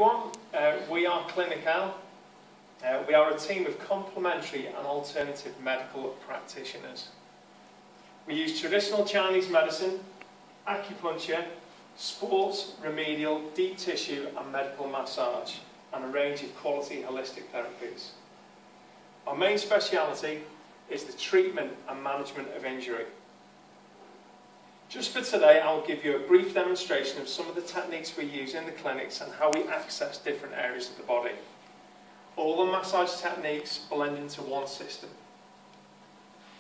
everyone, we are Clinical. We are a team of complementary and alternative medical practitioners. We use traditional Chinese medicine, acupuncture, sports, remedial, deep tissue and medical massage, and a range of quality holistic therapies. Our main speciality is the treatment and management of injury. Just for today, I'll give you a brief demonstration of some of the techniques we use in the clinics and how we access different areas of the body. All the massage techniques blend into one system.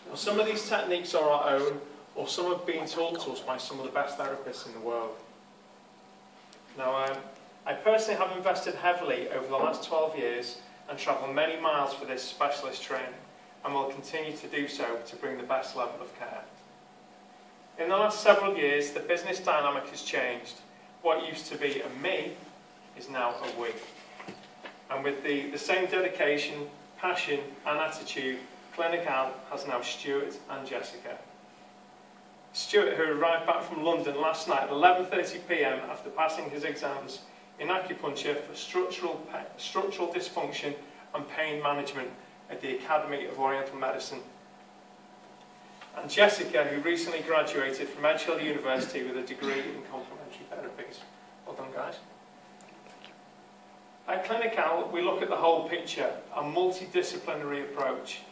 Now, some of these techniques are our own, or some have been taught to us by some of the best therapists in the world. Now, I personally have invested heavily over the last 12 years and travelled many miles for this specialist training, and will continue to do so to bring the best level of care. In the last several years, the business dynamic has changed. What used to be a me is now a we. And with the same dedication, passion and attitude, Clinical has now Stuart and Jessica. Stuart, who arrived back from London last night at 11:30 PM after passing his exams in acupuncture for structural dysfunction and pain management at the Academy of Oriental Medicine. And Jessica, who recently graduated from Edge Hill University with a degree in complementary therapies. Well done, guys. At Clinical, we look at the whole picture, a multidisciplinary approach.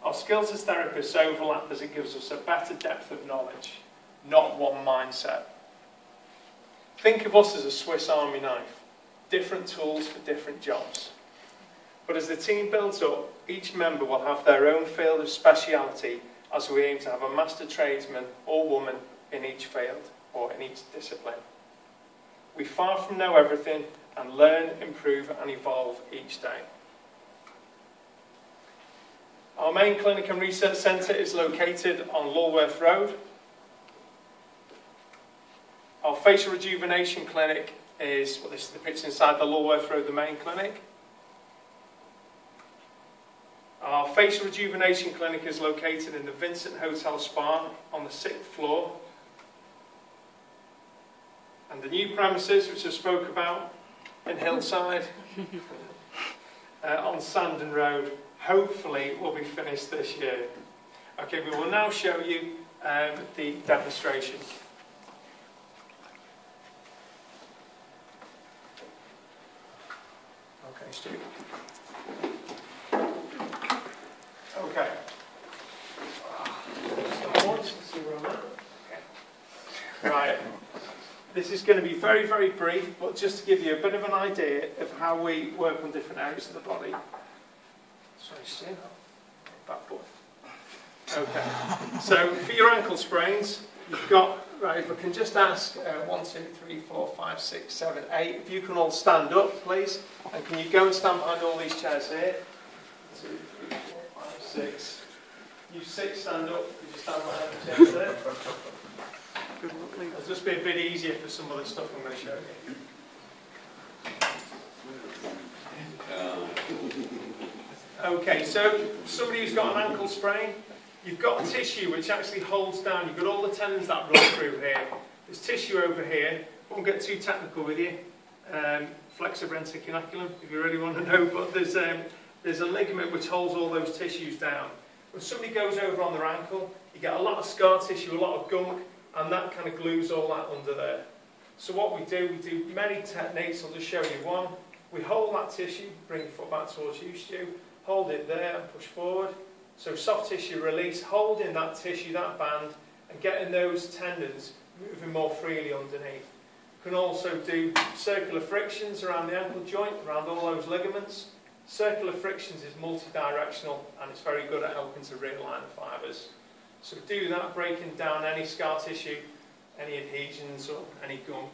Our skills as therapists overlap as it gives us a better depth of knowledge, not one mindset. Think of us as a Swiss Army knife, different tools for different jobs. But as the team builds up, each member will have their own field of speciality, as we aim to have a master tradesman or woman in each field or in each discipline. We far from know everything and learn, improve and evolve each day. Our main clinic and research centre is located on Lulworth Road. Our facial rejuvenation clinic is, well, this is the picture inside the Lulworth Road, the main clinic. Our facial rejuvenation clinic is located in the Vincent Hotel Spa on the 6th floor. And the new premises, which I spoke about in Hillside, on Sandon Road, hopefully will be finished this year. Okay, we will now show you the demonstration. Okay, Stu. Okay. Right. This is going to be very, very brief, but just to give you a bit of an idea of how we work on different areas of the body. Sorry, Stu. Back foot. Okay. So for your ankle sprains, you've got, right, if I can just ask, 1, 2, 3, 4, 5, 6, 7, 8, if you can all stand up, please. And can you go and stand behind all these chairs here? 2, 3, 4, 5, 6. You 6 stand up, could you stand behind the chairs there? It'll just be a bit easier for some of the stuff I'm going to show you. Okay, so somebody who's got an ankle sprain, you've got a tissue which actually holds down, you've got all the tendons that run through here. There's tissue over here, I won't get too technical with you, flexor ventriculatum if you really want to know, but there's a ligament which holds all those tissues down. When somebody goes over on their ankle, you get a lot of scar tissue, a lot of gunk, and that kind of glues all that under there. So what we do many techniques. I'll just show you one. We hold that tissue, bring your foot back towards you, Stu, hold it there and push forward. So soft tissue release, holding that tissue, that band, and getting those tendons moving more freely underneath. You can also do circular frictions around the ankle joint, around all those ligaments. Circular frictions is multi-directional and it's very good at helping to realign the fibres. So do that, breaking down any scar tissue, any adhesions or any gunk.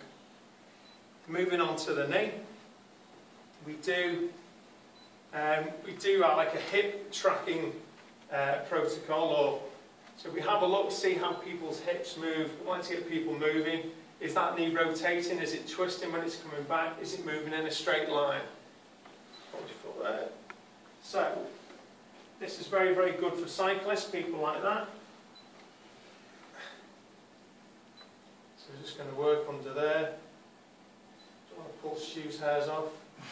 Moving on to the knee, we do like a hip tracking protocol. Or so we have a look, see how people's hips move. We like to get people moving. Is that knee rotating? Is it twisting when it's coming back? Is it moving in a straight line? Hold your foot there. So this is very, very good for cyclists, people like that. So we're just going to work under there. I'll pull Stu's hairs off.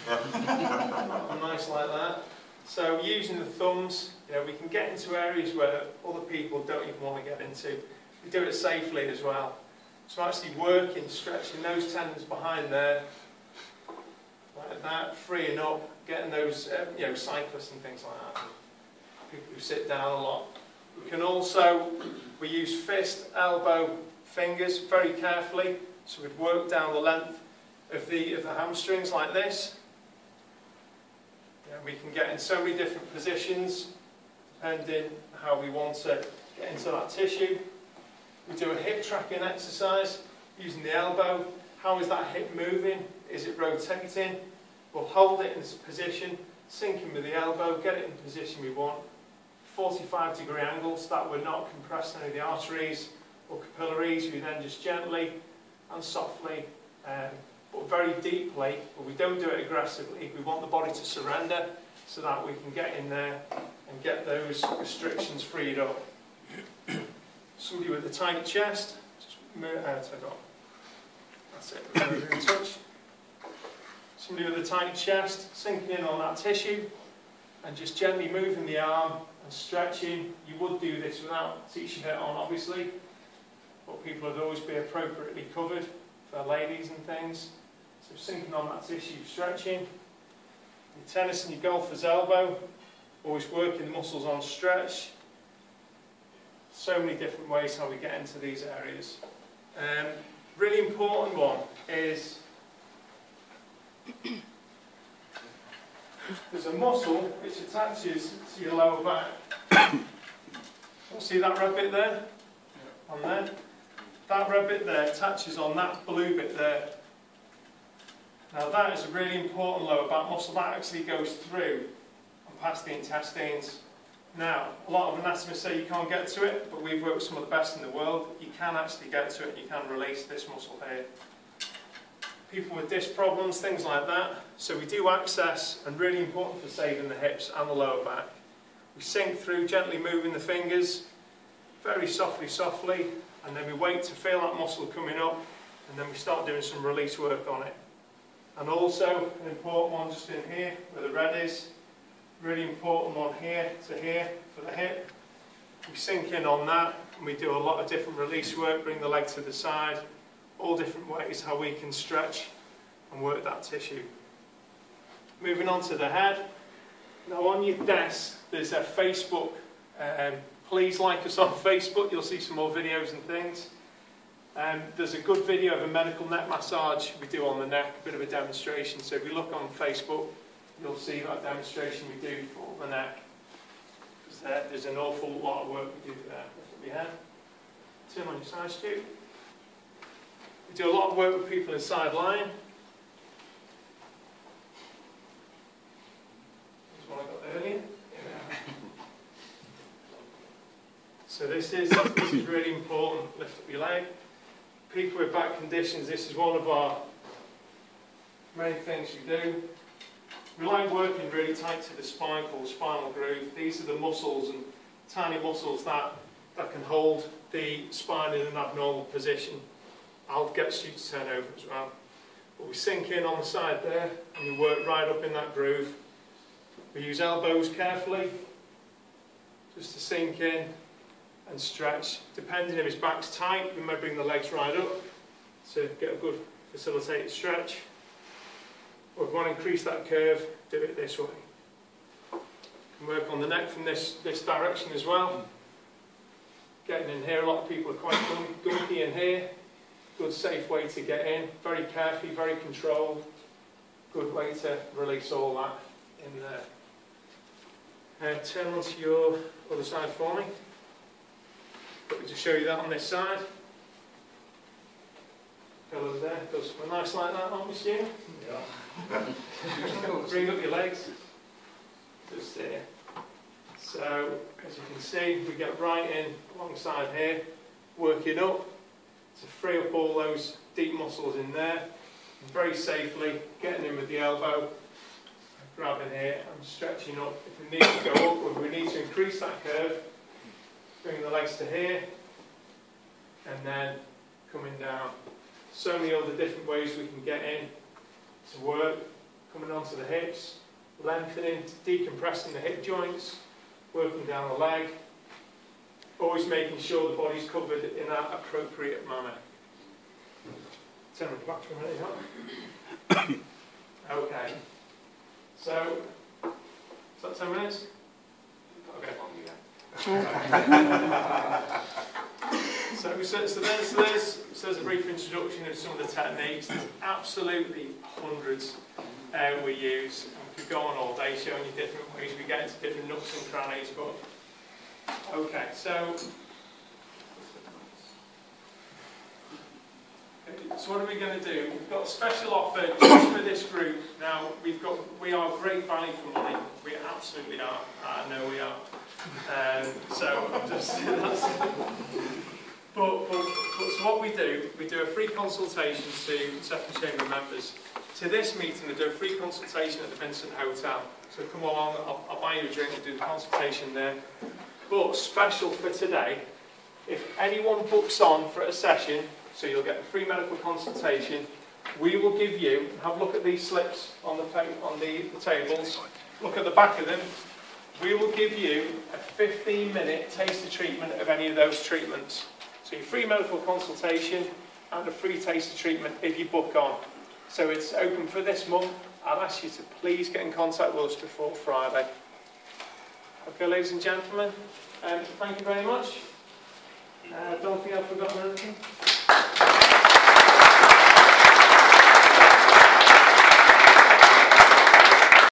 Nice like that. So using the thumbs, we can get into areas where other people don't even want to get into. We do it safely as well. So actually working, stretching those tendons behind there, like that, freeing up, getting those, cyclists and things like that. People who sit down a lot. We can also, we use fist, elbow, fingers very carefully. So we'd work down the length of the hamstrings like this. We can get in so many different positions depending how we want to get into that tissue. We do a hip tracking exercise using the elbow. How is that hip moving? Is it rotating? We'll hold it in this position, sink in with the elbow, get it in the position we want. 45-degree angle so that we're not compressing any of the arteries or capillaries. We then just gently and softly, but very deeply, but we don't do it aggressively. We want the body to surrender so that we can get in there and get those restrictions freed up. Somebody with a tight chest, just move, take off. That's it, we're in touch. Somebody with a tight chest, sinking in on that tissue and just gently moving the arm and stretching. You would do this without a t-shirt on, obviously, but people would always be appropriately covered for ladies and things. So sinking on that tissue, stretching. Your tennis and your golfer's elbow, always working the muscles on stretch. So many different ways how we get into these areas. Really important one is there's a muscle which attaches to your lower back. See that red bit there? On there? That red bit there attaches on that blue bit there. Now that is a really important lower back muscle that actually goes through and past the intestines. Now, a lot of anatomists say you can't get to it, but we've worked with some of the best in the world. You can actually get to it and you can release this muscle here. People with disc problems, things like that. So we do access, and really important for saving the hips and the lower back. We sink through, gently moving the fingers, very softly, and then we wait to feel that muscle coming up, and then we start doing some release work on it. And also, an important one just in here, where the red is, really important one here to here for the hip. We sink in on that, and we do a lot of different release work, bring the leg to the side, all different ways how we can stretch and work that tissue. Moving on to the head. Now on your desk, there's a Facebook. Please like us on Facebook, you'll see some more videos and things. There's a good video of a medical neck massage we do on the neck, a bit of a demonstration. So if you look on Facebook, you'll see that demonstration we do for the neck. There's an awful lot of work we do there. Lift up your head. Turn on your side, Stu. We do a lot of work with people in side lying. There's one I got earlier. So this is really important. Lift up your leg. People with back conditions, this is one of our main things we do. We like working really tight to the spine, called spinal groove. These are the muscles and tiny muscles that can hold the spine in an abnormal position. I'll get Stu to turn over as well. But we sink in on the side there and we work right up in that groove. We use elbows carefully just to sink in and stretch. Depending if his back's tight, we may bring the legs right up to get a good facilitated stretch. Or if we want to increase that curve, do it this way. You can work on the neck from this direction as well. Getting in here, a lot of people are quite gunky in here. Good safe way to get in, very carefully, very controlled. Good way to release all that in there. And turn onto your other side for me. Got me to show you that on this side. Go over there, goes nice like that, aren't we, Stu? Yeah. Bring up your legs. Just there. So, as you can see, we get right in alongside here, working up to free up all those deep muscles in there. And very safely, getting in with the elbow, grabbing here and stretching up. If we need to go up, or if we need to increase that curve, bring the legs to here, and then coming down. So many other different ways we can get in to work, coming onto the hips, lengthening, decompressing the hip joints, working down the leg, always making sure the body's covered in that appropriate manner. Turn it back for a minute, huh? Okay. So, is that 10 minutes? Okay. So there's a brief introduction of some of the techniques. There's absolutely hundreds we use. We could go on all day showing you different ways we get into different nooks and crannies. But okay, so what are we going to do? We've got a special offer just for this group. Now we are great value for money. We absolutely are. I know we are. So so what we do a free consultation to second chamber members. To this meeting, we do a free consultation at the Vincent Hotel. So come along, I'll buy you a drink and do the consultation there. But special for today, if anyone books on for a session, so you'll get a free medical consultation, we will give you, have a look at these slips on the tables, look at the back of them, we will give you a 15-minute taster treatment of any of those treatments. So your free medical consultation and a free taster treatment if you book on. So it's open for this month. I'll ask you to please get in contact with us before Friday. Okay, ladies and gentlemen, thank you very much. Don't think I've forgotten anything.